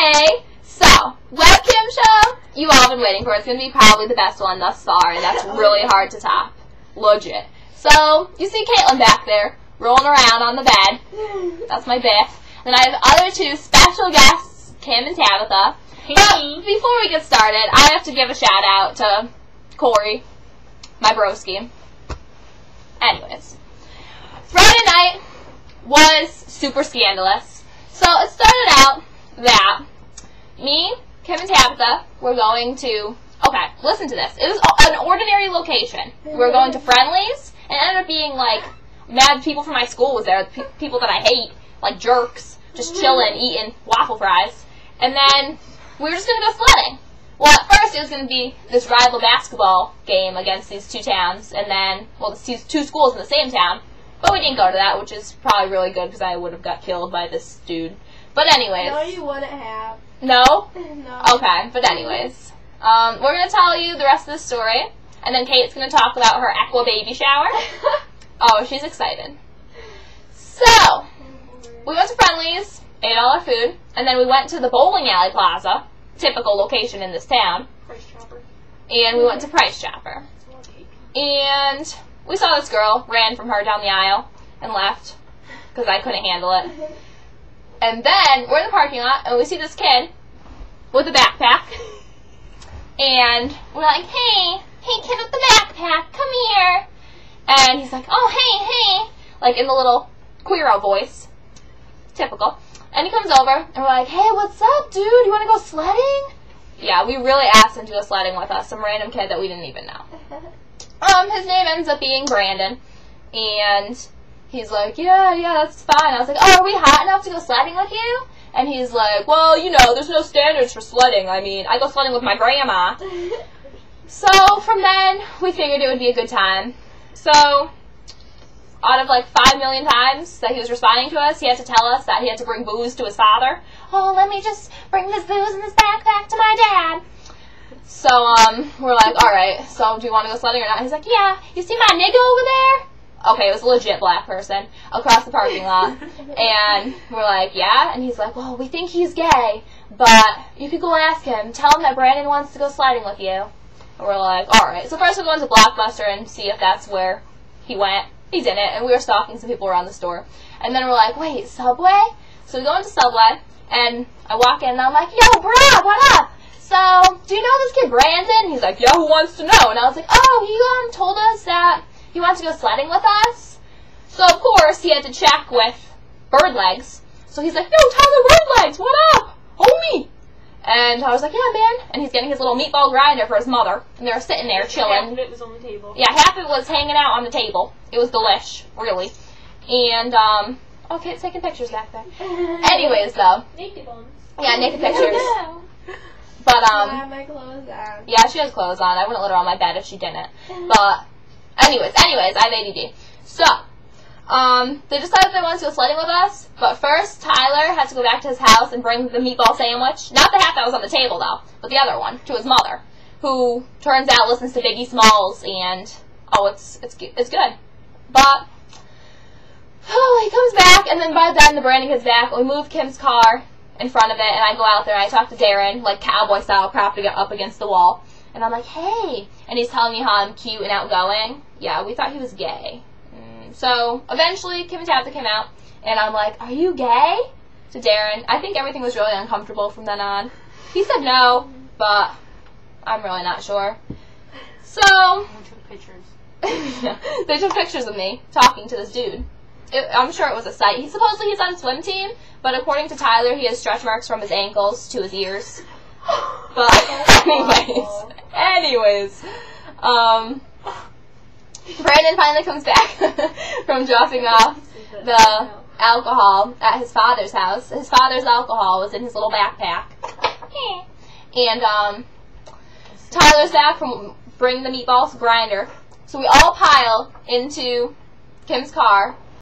Okay, so, webcam show, you've all been waiting for. It's going to be probably the best one thus far, and that's really hard to top. Legit. So, you see Caitlin back there, rolling around on the bed. That's my Biff. Then I have other two special guests, Kim and Tabitha. But before we get started, I have to give a shout out to Corey, my broski. Anyways, Friday night was super scandalous. So it started out that me, Kim, and Tabitha were going to, okay, listen to this. It was an ordinary location. We were going to Friendly's, and it ended up being like mad people from my school was there, people that I hate, like jerks, just chilling, eating waffle fries. And then we were just going to go sledding. Well, at first it was going to be this rival basketball game against these two towns, and then, well, these two schools in the same town. But we didn't go to that, which is probably really good because I would have got killed by this dude. But anyways. No, you wouldn't have. No? No. Okay, but anyways. We're going to tell you the rest of the story, and then Kate's going to talk about her Aqua baby shower. Oh, she's excited. So, we went to Friendly's, ate all our food, and then we went to the bowling alley plaza, typical location in this town. Price Chopper. And we went to Price Chopper. And we saw this girl, ran from her down the aisle, and left, because I couldn't handle it. And then, we're in the parking lot, and we see this kid with a backpack. And we're like, hey kid with the backpack, come here. And he's like, oh, hey, like in the little queero voice. Typical. And he comes over, and we're like, hey, what's up, dude? You want to go sledding? Yeah, we really asked him to go sledding with us, some random kid that we didn't even know. His name ends up being Brandon, and he's like, yeah, that's fine. I was like, oh, are we hot enough to go sledding with you? And he's like, well, you know, there's no standards for sledding. I mean, I go sledding with my grandma. So, from then, we figured it would be a good time. So, out of like 5 million times that he was responding to us, he had to tell us that he had to bring booze to his father. Oh, let me just bring this booze in this backpack to my dad. So, we're like, alright, so do you want to go sledding or not? He's like, yeah, you see my nigga over there? Okay, it was a legit black person across the parking lot. And we're like, yeah? And he's like, well, we think he's gay, but you could go ask him. Tell him that Brandon wants to go sledding with you. And we're like, alright. So first we go into Blockbuster and see if that's where he went. He didn't, and we were stalking some people around the store. And then we're like, wait, Subway? So we go into Subway, and I walk in, and I'm like, yo, bro, what up? So, do you know this kid Brandon? He's like, yeah, who wants to know? And I was like, oh, he told us that he wants to go sledding with us. So, of course, he had to check with Bird Legs. So he's like, yo, Tyler Bird Legs, what up? Homie. And I was like, yeah, man. And he's getting his little meatball grinder for his mother. And they were sitting there chilling. Half of it was on the table. Yeah, half of it was hanging out on the table. It was delish, really. And, okay, it's taking pictures back there. Anyways, though. Naked ones. Yeah, naked pictures. But, I have my clothes on. yeah, she has clothes on. I wouldn't let her on my bed if she didn't. But, anyways, I have ADD. So, they decided they wanted to go sledding with us, but first Tyler had to go back to his house and bring the meatball sandwich, not the half that was on the table though, but the other one, to his mother, who turns out listens to Biggie Smalls, and oh, it's good. But he comes back, and then by the time the Brandon gets back, we move Kim's car in front of it, and I go out there and I talk to Darren, like cowboy style, propped up against the wall, and I'm like, hey, and he's telling me how I'm cute and outgoing. Yeah, we thought he was gay. So, eventually, Kim and Tabitha came out, and I'm like, are you gay? To Darren. I think everything was really uncomfortable from then on. He said no, but I'm really not sure. So, We took pictures. yeah, they took pictures of me talking to this dude. I'm sure it was a sight. Supposedly he's on swim team, but according to Tyler, he has stretch marks from his ankles to his ears. But, anyways, Brandon finally comes back from dropping off the alcohol at his father's house. His father's alcohol was in his little backpack. And Tyler's back from bringing the meatballs grinder. So we all pile into Kim's car,